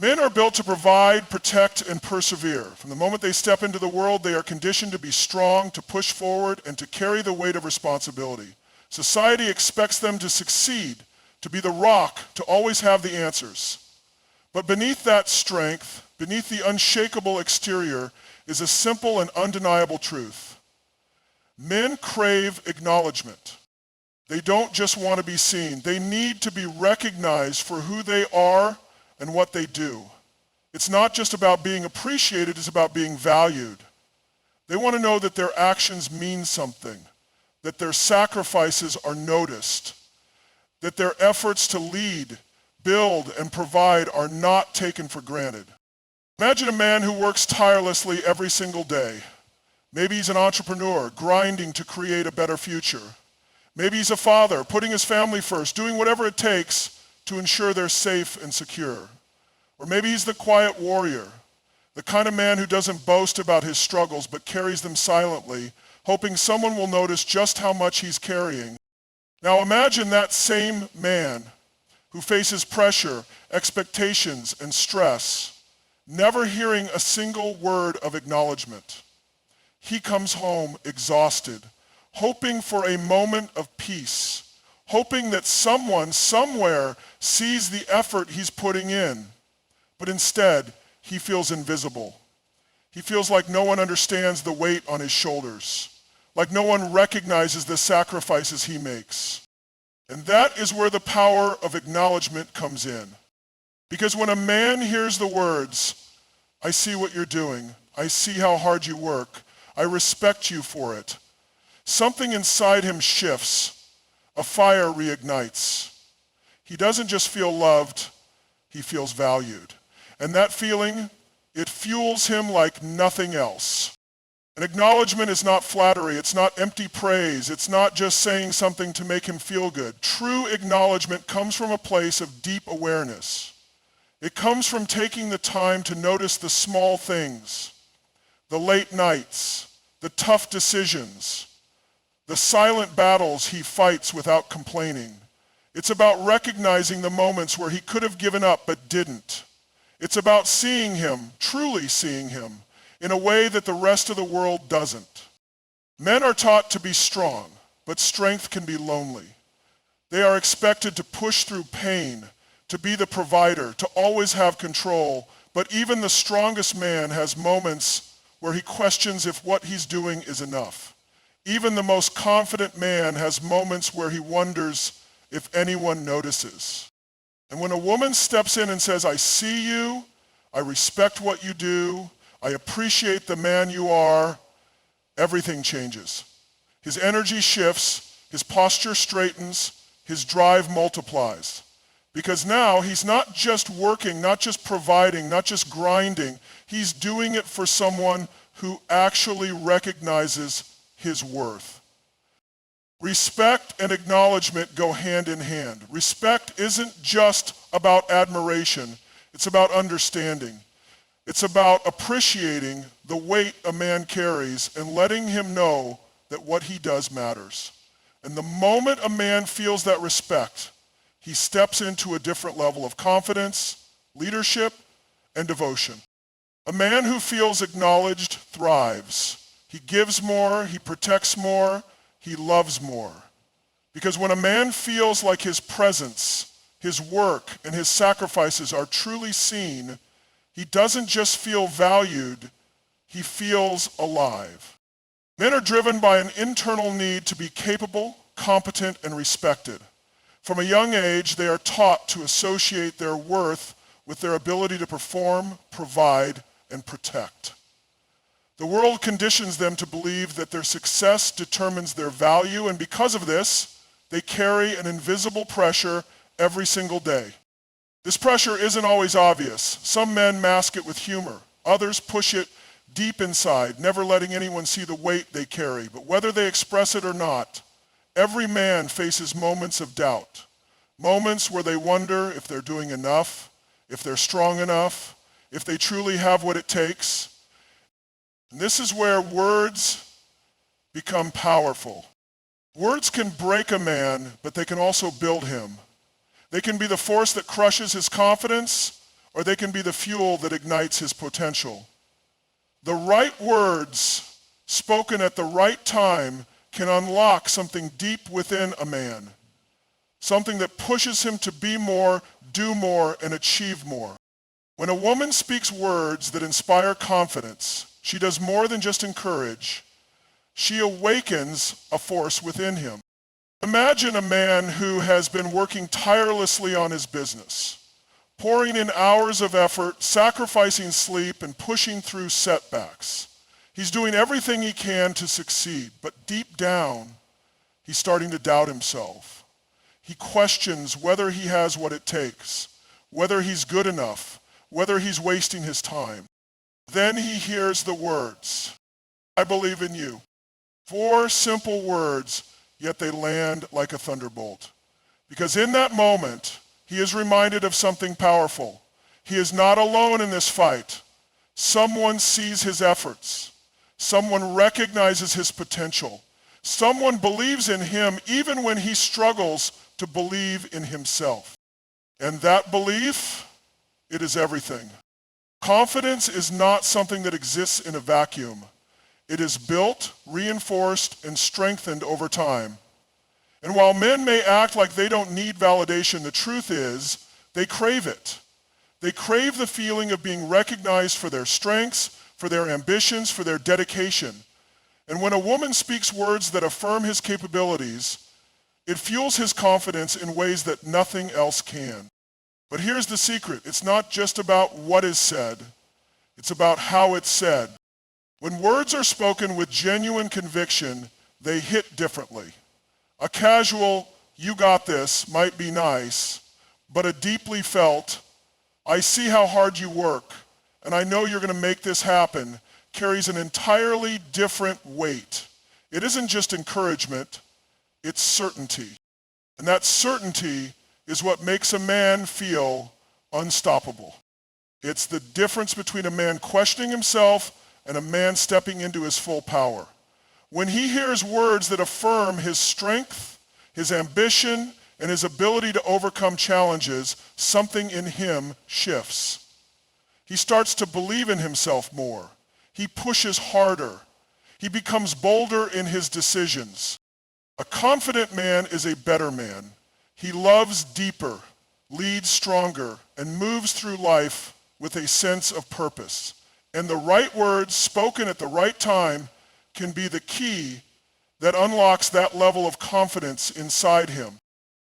Men are built to provide, protect, and persevere. From the moment they step into the world, they are conditioned to be strong, to push forward, and to carry the weight of responsibility. Society expects them to succeed, to be the rock, to always have the answers. But beneath that strength, beneath the unshakable exterior, is a simple and undeniable truth. Men crave acknowledgement. They don't just want to be seen. They need to be recognized for who they are and what they do. It's not just about being appreciated, it's about being valued. They want to know that their actions mean something, that their sacrifices are noticed, that their efforts to lead, build, and provide are not taken for granted. Imagine a man who works tirelessly every single day. Maybe he's an entrepreneur, grinding to create a better future. Maybe he's a father, putting his family first, doing whatever it takes to ensure they're safe and secure. Or maybe he's the quiet warrior, the kind of man who doesn't boast about his struggles but carries them silently, hoping someone will notice just how much he's carrying. Now imagine that same man who faces pressure, expectations, and stress, never hearing a single word of acknowledgement. He comes home exhausted, hoping for a moment of peace, hoping that someone somewhere sees the effort he's putting in. But instead, he feels invisible. He feels like no one understands the weight on his shoulders, like no one recognizes the sacrifices he makes. And that is where the power of acknowledgement comes in. Because when a man hears the words, "I see what you're doing, I see how hard you work, I respect you for it," something inside him shifts. A fire reignites. He doesn't just feel loved, he feels valued. And that feeling, it fuels him like nothing else. An acknowledgement is not flattery, it's not empty praise, it's not just saying something to make him feel good. True acknowledgement comes from a place of deep awareness. It comes from taking the time to notice the small things, the late nights, the tough decisions, the silent battles he fights without complaining. It's about recognizing the moments where he could have given up but didn't. It's about seeing him, truly seeing him, in a way that the rest of the world doesn't. Men are taught to be strong, but strength can be lonely. They are expected to push through pain, to be the provider, to always have control, but even the strongest man has moments where he questions if what he's doing is enough. Even the most confident man has moments where he wonders if anyone notices. And when a woman steps in and says, "I see you, I respect what you do, I appreciate the man you are," everything changes. His energy shifts, his posture straightens, his drive multiplies. Because now he's not just working, not just providing, not just grinding, he's doing it for someone who actually recognizes his worth. Respect and acknowledgement go hand in hand. Respect isn't just about admiration, it's about understanding. It's about appreciating the weight a man carries and letting him know that what he does matters. And the moment a man feels that respect, he steps into a different level of confidence, leadership, and devotion. A man who feels acknowledged thrives. He gives more, he protects more, he loves more. Because when a man feels like his presence, his work, and his sacrifices are truly seen, he doesn't just feel valued, he feels alive. Men are driven by an internal need to be capable, competent, and respected. From a young age, they are taught to associate their worth with their ability to perform, provide, and protect. The world conditions them to believe that their success determines their value, and because of this, they carry an invisible pressure every single day. This pressure isn't always obvious. Some men mask it with humor. Others push it deep inside, never letting anyone see the weight they carry. But whether they express it or not, every man faces moments of doubt. Moments where they wonder if they're doing enough, if they're strong enough, if they truly have what it takes. And this is where words become powerful. Words can break a man, but they can also build him. They can be the force that crushes his confidence, or they can be the fuel that ignites his potential. The right words spoken at the right time can unlock something deep within a man, something that pushes him to be more, do more, and achieve more. When a woman speaks words that inspire confidence, she does more than just encourage. She awakens a force within him. Imagine a man who has been working tirelessly on his business, pouring in hours of effort, sacrificing sleep, and pushing through setbacks. He's doing everything he can to succeed, but deep down, he's starting to doubt himself. He questions whether he has what it takes, whether he's good enough, whether he's wasting his time. Then he hears the words, "I believe in you." 4 simple words, yet they land like a thunderbolt. Because in that moment, he is reminded of something powerful. He is not alone in this fight. Someone sees his efforts. Someone recognizes his potential. Someone believes in him even when he struggles to believe in himself. And that belief, it is everything. Confidence is not something that exists in a vacuum. It is built, reinforced, and strengthened over time. And while men may act like they don't need validation, the truth is they crave it. They crave the feeling of being recognized for their strengths, for their ambitions, for their dedication. And when a woman speaks words that affirm his capabilities, it fuels his confidence in ways that nothing else can. But here's the secret. It's not just about what is said. It's about how it's said. When words are spoken with genuine conviction, they hit differently. A casual, "you got this," might be nice, but a deeply felt, "I see how hard you work, and I know you're going to make this happen," carries an entirely different weight. It isn't just encouragement, it's certainty. And that certainty is what makes a man feel unstoppable. It's the difference between a man questioning himself and a man stepping into his full power. When he hears words that affirm his strength, his ambition, and his ability to overcome challenges, something in him shifts. He starts to believe in himself more. He pushes harder. He becomes bolder in his decisions. A confident man is a better man. He loves deeper, leads stronger, and moves through life with a sense of purpose. And the right words spoken at the right time can be the key that unlocks that level of confidence inside him.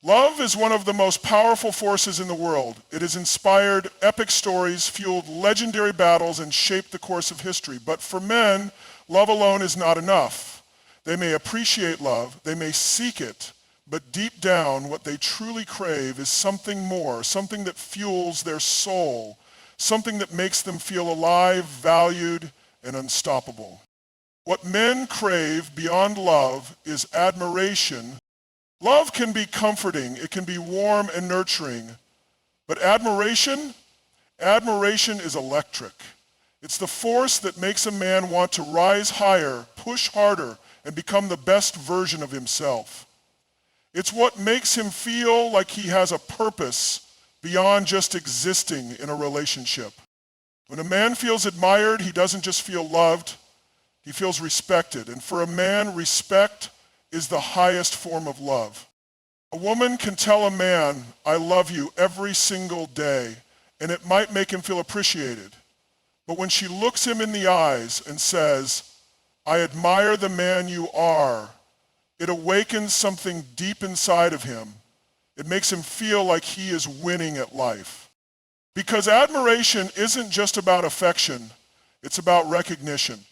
Love is one of the most powerful forces in the world. It has inspired epic stories, fueled legendary battles, and shaped the course of history. But for men, love alone is not enough. They may appreciate love, they may seek it, but deep down, what they truly crave is something more, something that fuels their soul, something that makes them feel alive, valued, and unstoppable. What men crave beyond love is admiration. Love can be comforting, it can be warm and nurturing, but admiration is electric. It's the force that makes a man want to rise higher, push harder, and become the best version of himself. It's what makes him feel like he has a purpose beyond just existing in a relationship. When a man feels admired, he doesn't just feel loved, he feels respected. And for a man, respect is the highest form of love. A woman can tell a man, "I love you," every single day, and it might make him feel appreciated. But when she looks him in the eyes and says, "I admire the man you are," it awakens something deep inside of him. It makes him feel like he is winning at life. Because admiration isn't just about affection, it's about recognition.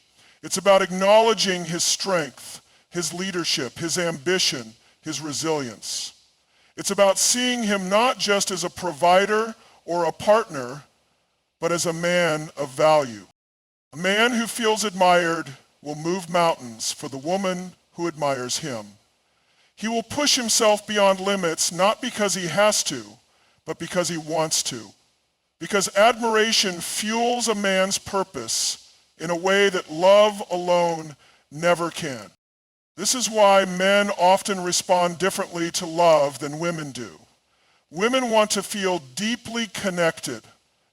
It's about acknowledging his strength, his leadership, his ambition, his resilience. It's about seeing him not just as a provider or a partner, but as a man of value. A man who feels admired will move mountains for the woman who admires him. He will push himself beyond limits, not because he has to, but because he wants to. Because admiration fuels a man's purpose in a way that love alone never can. This is why men often respond differently to love than women do. Women want to feel deeply connected,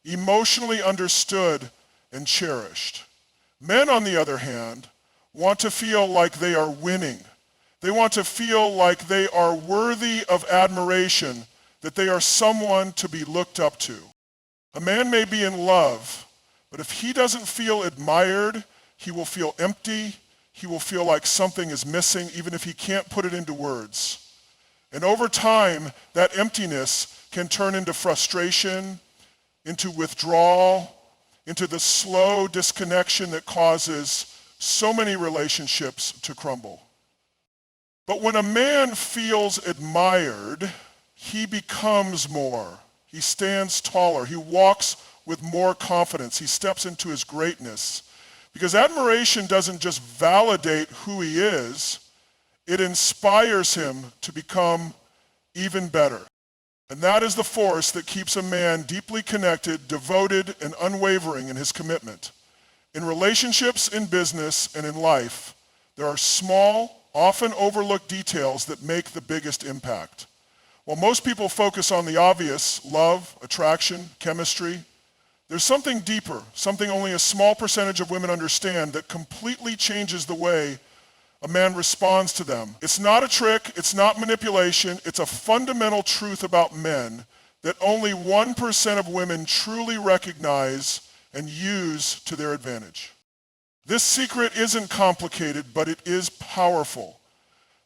emotionally understood, and cherished. Men, on the other hand, want to feel like they are winning. They want to feel like they are worthy of admiration, that they are someone to be looked up to. A man may be in love, but if he doesn't feel admired, he will feel empty. He will feel like something is missing, even if he can't put it into words. And over time, that emptiness can turn into frustration, into withdrawal, into the slow disconnection that causes so many relationships to crumble. But when a man feels admired, he becomes more. He stands taller. He walks with more confidence. He steps into his greatness. Because admiration doesn't just validate who he is, it inspires him to become even better. And that is the force that keeps a man deeply connected, devoted, and unwavering in his commitment. In relationships, in business, and in life, there are small, often overlooked details that make the biggest impact. While most people focus on the obvious, love, attraction, chemistry, there's something deeper, something only a small percentage of women understand that completely changes the way a man responds to them. It's not a trick, it's not manipulation, it's a fundamental truth about men that only 1% of women truly recognize and use to their advantage. This secret isn't complicated, but it is powerful.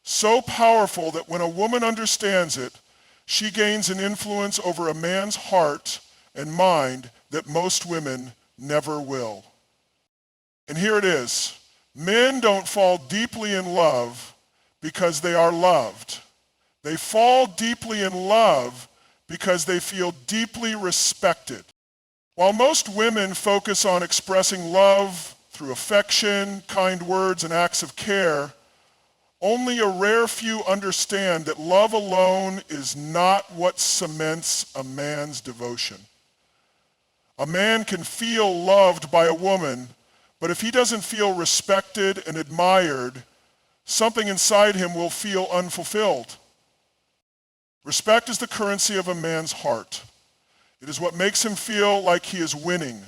So powerful that when a woman understands it, she gains an influence over a man's heart and mind that most women never will. And here it is. Men don't fall deeply in love because they are loved. They fall deeply in love because they feel deeply respected. While most women focus on expressing love through affection, kind words, and acts of care, only a rare few understand that love alone is not what cements a man's devotion. A man can feel loved by a woman, but if he doesn't feel respected and admired, something inside him will feel unfulfilled. Respect is the currency of a man's heart. It is what makes him feel like he is winning,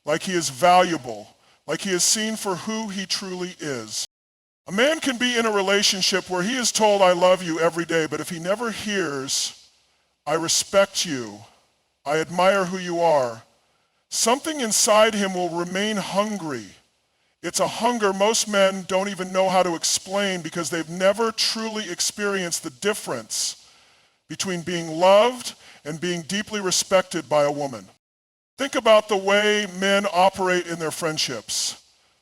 like he is valuable, like he is seen for who he truly is. A man can be in a relationship where he is told, "I love you" every day, but if he never hears, "I respect you, I admire who you are," something inside him will remain hungry. It's a hunger most men don't even know how to explain because they've never truly experienced the difference between being loved and being deeply respected by a woman. Think about the way men operate in their friendships.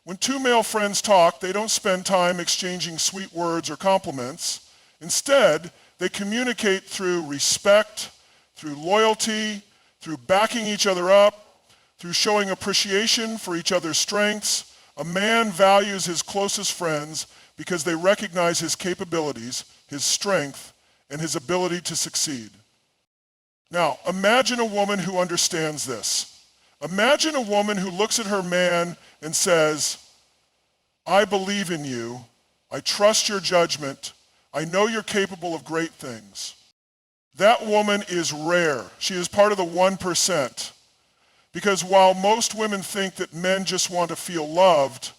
When two male friends talk, they don't spend time exchanging sweet words or compliments. Instead, they communicate through respect, through loyalty, through backing each other up, through showing appreciation for each other's strengths. A man values his closest friends because they recognize his capabilities, his strength, and his ability to succeed. Now, imagine a woman who understands this. Imagine a woman who looks at her man and says, "I believe in you, I trust your judgment, I know you're capable of great things." That woman is rare. She is part of the 1%. Because while most women think that men just want to feel loved,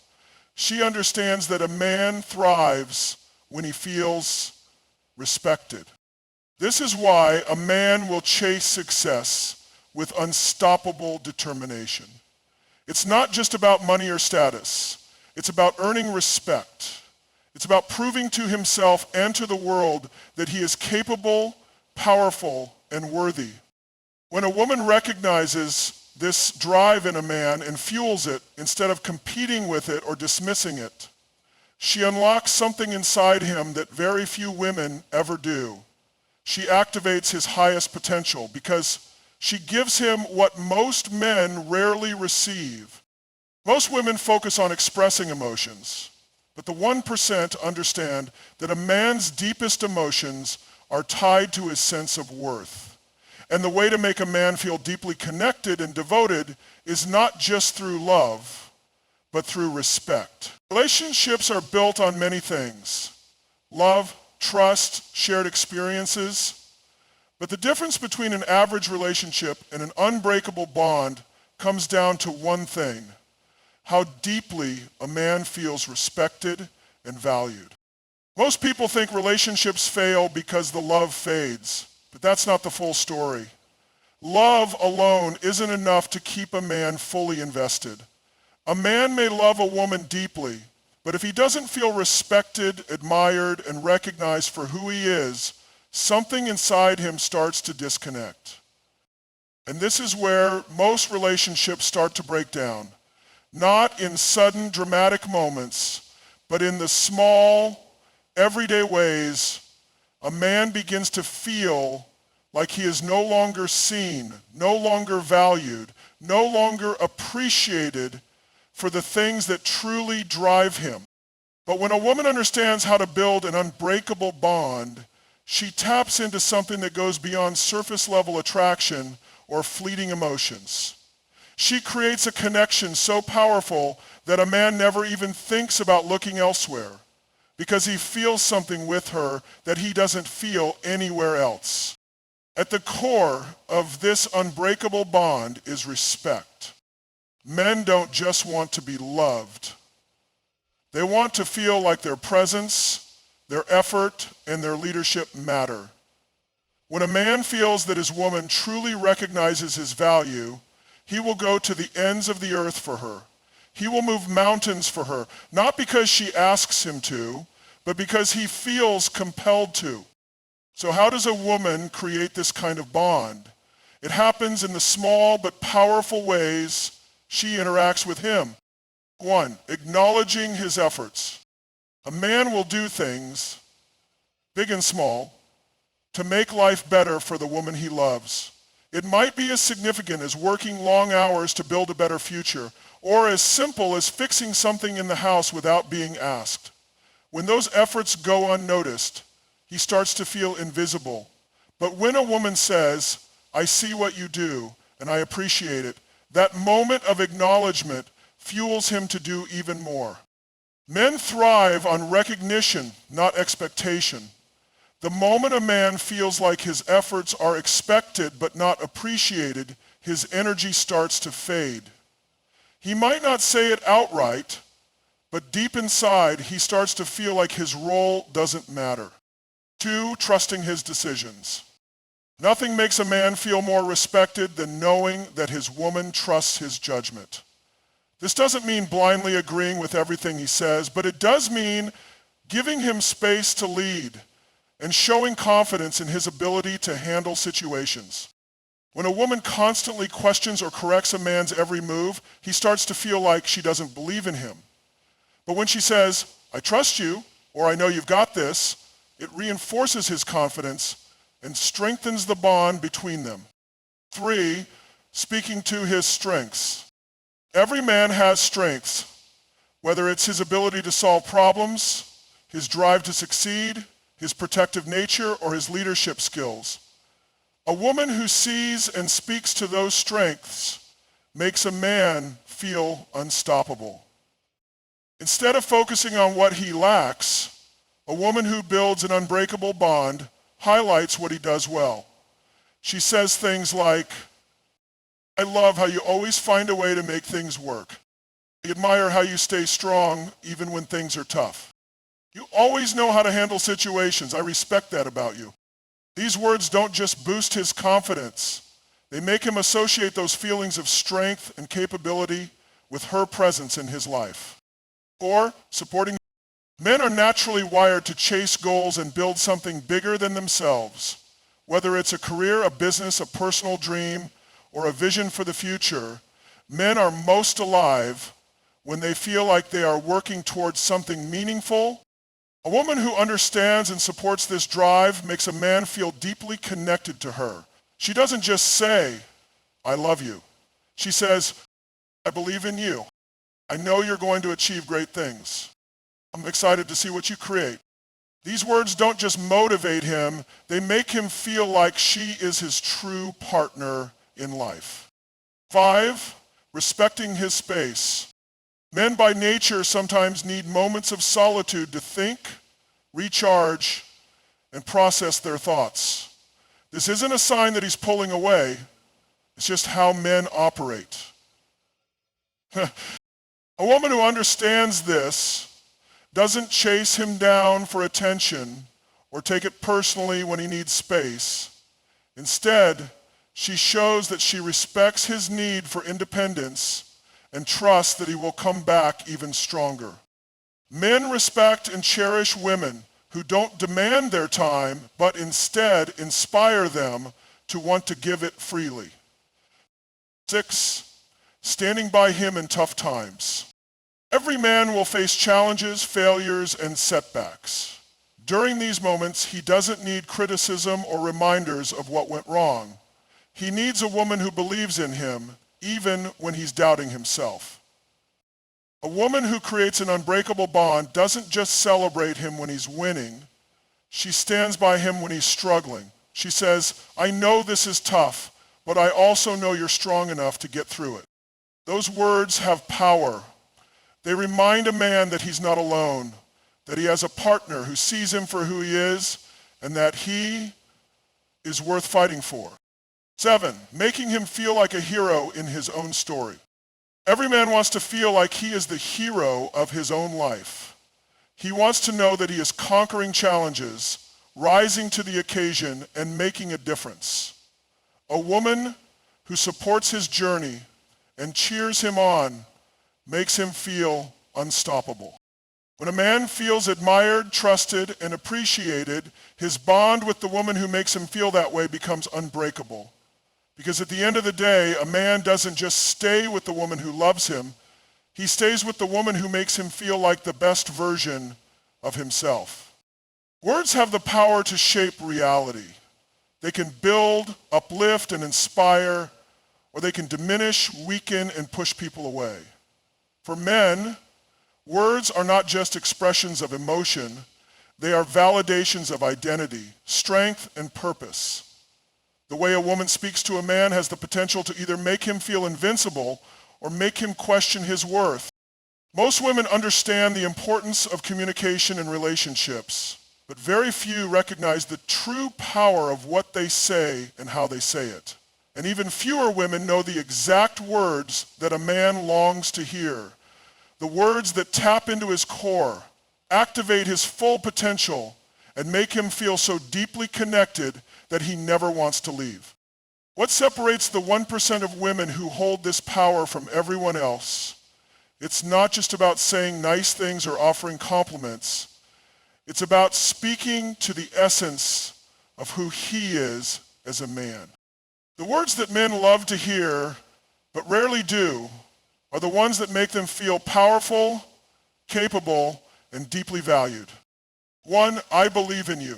she understands that a man thrives when he feels respected. This is why a man will chase success with unstoppable determination. It's not just about money or status. It's about earning respect. It's about proving to himself and to the world that he is capable, powerful, and worthy. When a woman recognizes this drive in a man and fuels it instead of competing with it or dismissing it, she unlocks something inside him that very few women ever do. She activates his highest potential because she gives him what most men rarely receive. Most women focus on expressing emotions, but the 1% understand that a man's deepest emotions are tied to his sense of worth. And the way to make a man feel deeply connected and devoted is not just through love, but through respect. Relationships are built on many things: love, trust, shared experiences. But the difference between an average relationship and an unbreakable bond comes down to one thing: how deeply a man feels respected and valued. Most people think relationships fail because the love fades, but that's not the full story. Love alone isn't enough to keep a man fully invested. A man may love a woman deeply, but if he doesn't feel respected, admired, and recognized for who he is, something inside him starts to disconnect. And this is where most relationships start to break down. Not in sudden, dramatic moments, but in the small, everyday ways a man begins to feel like he is no longer seen, no longer valued, no longer appreciated for the things that truly drive him. But when a woman understands how to build an unbreakable bond, she taps into something that goes beyond surface level attraction or fleeting emotions. She creates a connection so powerful that a man never even thinks about looking elsewhere, because he feels something with her that he doesn't feel anywhere else. At the core of this unbreakable bond is respect. Men don't just want to be loved. They want to feel like their presence, their effort, and their leadership matter. When a man feels that his woman truly recognizes his value, he will go to the ends of the earth for her. He will move mountains for her, not because she asks him to, but because he feels compelled to. So how does a woman create this kind of bond? It happens in the small but powerful ways she interacts with him. 1, acknowledging his efforts. A man will do things, big and small, to make life better for the woman he loves. It might be as significant as working long hours to build a better future, or as simple as fixing something in the house without being asked. When those efforts go unnoticed, he starts to feel invisible. But when a woman says, "I see what you do, and I appreciate it," that moment of acknowledgement fuels him to do even more. Men thrive on recognition, not expectation. The moment a man feels like his efforts are expected but not appreciated, his energy starts to fade. He might not say it outright, but deep inside, he starts to feel like his role doesn't matter. 2, trusting his decisions. Nothing makes a man feel more respected than knowing that his woman trusts his judgment. This doesn't mean blindly agreeing with everything he says, but it does mean giving him space to lead and showing confidence in his ability to handle situations. When a woman constantly questions or corrects a man's every move, he starts to feel like she doesn't believe in him. But when she says, "I trust you," or "I know you've got this," it reinforces his confidence and strengthens the bond between them. 3, speaking to his strengths. Every man has strengths, whether it's his ability to solve problems, his drive to succeed, his protective nature, or his leadership skills. A woman who sees and speaks to those strengths makes a man feel unstoppable. Instead of focusing on what he lacks, a woman who builds an unbreakable bond highlights what he does well. She says things like, "I love how you always find a way to make things work. I admire how you stay strong even when things are tough. You always know how to handle situations. I respect that about you." These words don't just boost his confidence. They make him associate those feelings of strength and capability with her presence in his life. 4, supporting. Men are naturally wired to chase goals and build something bigger than themselves. Whether it's a career, a business, a personal dream, or a vision for the future, men are most alive when they feel like they are working towards something meaningful. A woman who understands and supports this drive makes a man feel deeply connected to her. She doesn't just say, "I love you." She says, "I believe in you. I know you're going to achieve great things. I'm excited to see what you create." These words don't just motivate him, they make him feel like she is his true partner in life. 5, respecting his space. Men by nature sometimes need moments of solitude to think, recharge, and process their thoughts. This isn't a sign that he's pulling away. It's just how men operate. A woman who understands this doesn't chase him down for attention or take it personally when he needs space. Instead, she shows that she respects his need for independence and trusts that he will come back even stronger. Men respect and cherish women who don't demand their time, but instead inspire them to want to give it freely. 6, standing by him in tough times. Every man will face challenges, failures, and setbacks. During these moments, he doesn't need criticism or reminders of what went wrong. He needs a woman who believes in him, even when he's doubting himself. A woman who creates an unbreakable bond doesn't just celebrate him when he's winning. She stands by him when he's struggling. She says, I know this is tough, but I also know you're strong enough to get through it. Those words have power. They remind a man that he's not alone, that he has a partner who sees him for who he is, and that he is worth fighting for. 7, making him feel like a hero in his own story. Every man wants to feel like he is the hero of his own life. He wants to know that he is conquering challenges, rising to the occasion, and making a difference. A woman who supports his journey and cheers him on makes him feel unstoppable. When a man feels admired, trusted, and appreciated, his bond with the woman who makes him feel that way becomes unbreakable. Because at the end of the day, a man doesn't just stay with the woman who loves him, he stays with the woman who makes him feel like the best version of himself. Words have the power to shape reality. They can build, uplift, and inspire, or they can diminish, weaken, and push people away. For men, words are not just expressions of emotion, they are validations of identity, strength, and purpose. The way a woman speaks to a man has the potential to either make him feel invincible or make him question his worth. Most women understand the importance of communication in relationships, but very few recognize the true power of what they say and how they say it. And even fewer women know the exact words that a man longs to hear, the words that tap into his core, activate his full potential, and make him feel so deeply connected that he never wants to leave. What separates the 1% of women who hold this power from everyone else? It's not just about saying nice things or offering compliments. It's about speaking to the essence of who he is as a man. The words that men love to hear, but rarely do, are the ones that make them feel powerful, capable, and deeply valued. 1, I believe in you.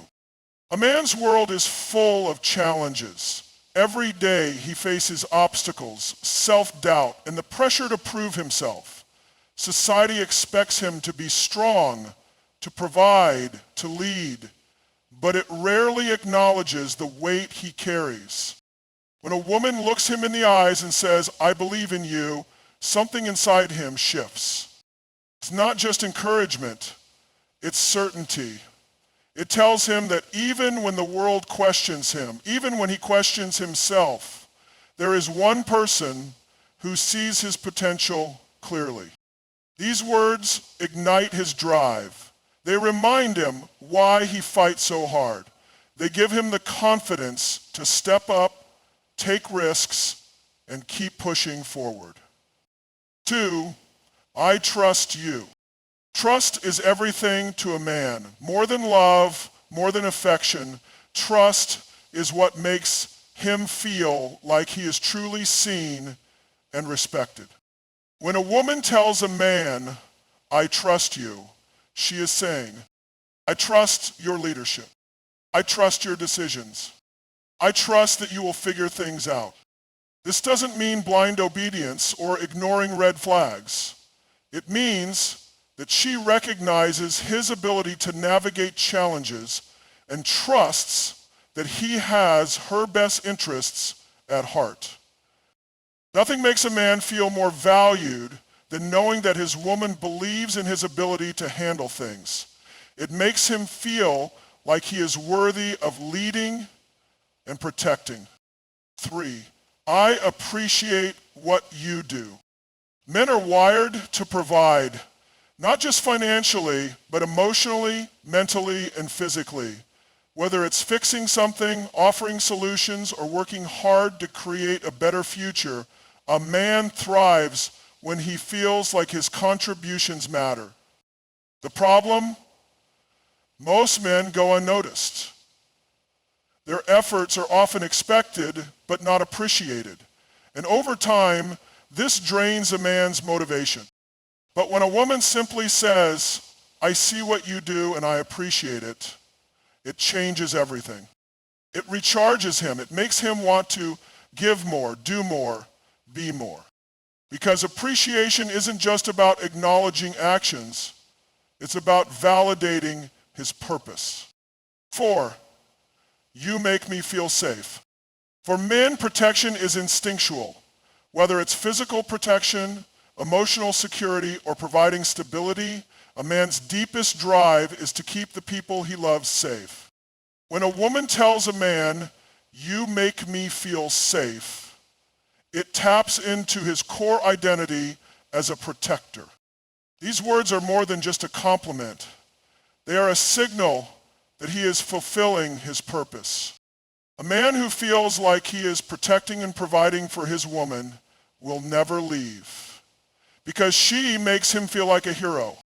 A man's world is full of challenges. Every day he faces obstacles, self-doubt, and the pressure to prove himself. Society expects him to be strong, to provide, to lead, but it rarely acknowledges the weight he carries. When a woman looks him in the eyes and says, I believe in you, something inside him shifts. It's not just encouragement, it's certainty. It tells him that even when the world questions him, even when he questions himself, there is one person who sees his potential clearly. These words ignite his drive. They remind him why he fights so hard. They give him the confidence to step up, take risks, and keep pushing forward. 2, I trust you. Trust is everything to a man. More than love, more than affection, trust is what makes him feel like he is truly seen and respected. When a woman tells a man, I trust you, she is saying, I trust your leadership. I trust your decisions. I trust that you will figure things out. This doesn't mean blind obedience or ignoring red flags. It means that she recognizes his ability to navigate challenges and trusts that he has her best interests at heart. Nothing makes a man feel more valued than knowing that his woman believes in his ability to handle things. It makes him feel like he is worthy of leading and protecting. 3, I appreciate what you do. Men are wired to provide, not just financially, but emotionally, mentally, and physically. Whether it's fixing something, offering solutions, or working hard to create a better future, a man thrives when he feels like his contributions matter. The problem? Most men go unnoticed. Their efforts are often expected, but not appreciated. And over time, this drains a man's motivation. But when a woman simply says, I see what you do and I appreciate it, it changes everything. It recharges him. It makes him want to give more, do more, be more. Because appreciation isn't just about acknowledging actions, it's about validating his purpose. 4, you make me feel safe. For men, protection is instinctual. Whether it's physical protection, emotional security, or providing stability, a man's deepest drive is to keep the people he loves safe. When a woman tells a man, you make me feel safe, it taps into his core identity as a protector. These words are more than just a compliment. They are a signal that he is fulfilling his purpose. A man who feels like he is protecting and providing for his woman will never leave because she makes him feel like a hero.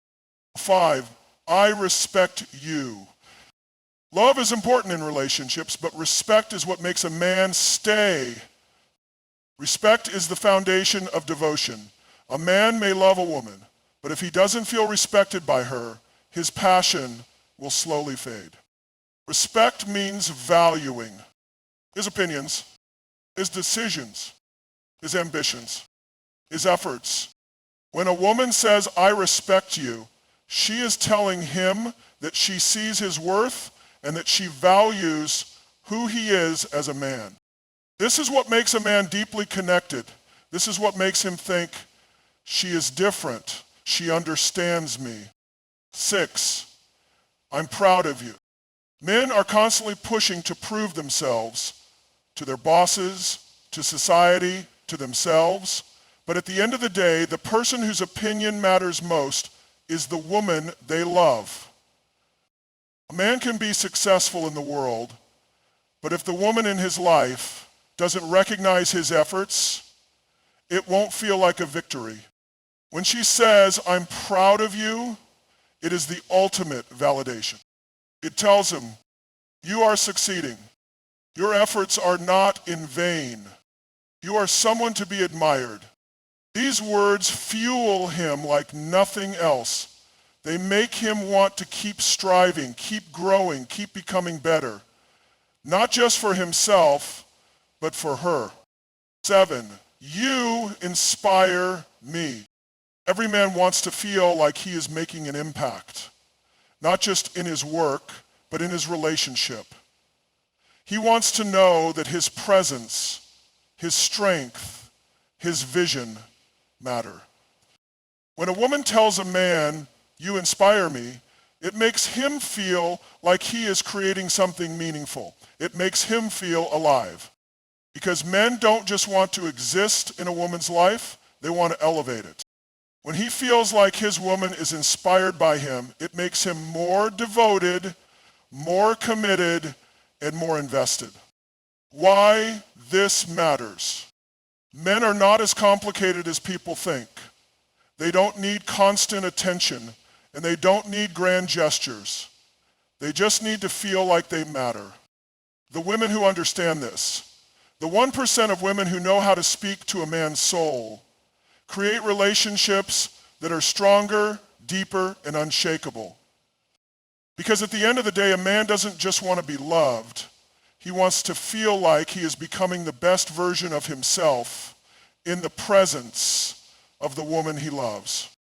5, I respect you. Love is important in relationships, but respect is what makes a man stay. Respect is the foundation of devotion. A man may love a woman, but if he doesn't feel respected by her, his passion will slowly fade. Respect means valuing his opinions, his decisions, his ambitions, his efforts. When a woman says, I respect you, she is telling him that she sees his worth and that she values who he is as a man. This is what makes a man deeply connected. This is what makes him think, she is different. She understands me. 6, I'm proud of you. Men are constantly pushing to prove themselves to their bosses, to society, to themselves. But at the end of the day, the person whose opinion matters most is the woman they love. A man can be successful in the world, but if the woman in his life doesn't recognize his efforts, it won't feel like a victory. When she says, I'm proud of you, it is the ultimate validation. It tells him, you are succeeding. Your efforts are not in vain. You are someone to be admired. These words fuel him like nothing else. They make him want to keep striving, keep growing, keep becoming better. Not just for himself, but for her. 7, you inspire me. Every man wants to feel like he is making an impact, not just in his work, but in his relationship. He wants to know that his presence, his strength, his vision matter. When a woman tells a man, you inspire me, it makes him feel like he is creating something meaningful. It makes him feel alive. Because men don't just want to exist in a woman's life, they want to elevate it. When he feels like his woman is inspired by him, it makes him more devoted, more committed, and more invested. Why this matters. Men are not as complicated as people think. They don't need constant attention, and they don't need grand gestures. They just need to feel like they matter. The women who understand this, the 1% of women who know how to speak to a man's soul, create relationships that are stronger, deeper, and unshakable. Because at the end of the day, a man doesn't just want to be loved. He wants to feel like he is becoming the best version of himself in the presence of the woman he loves.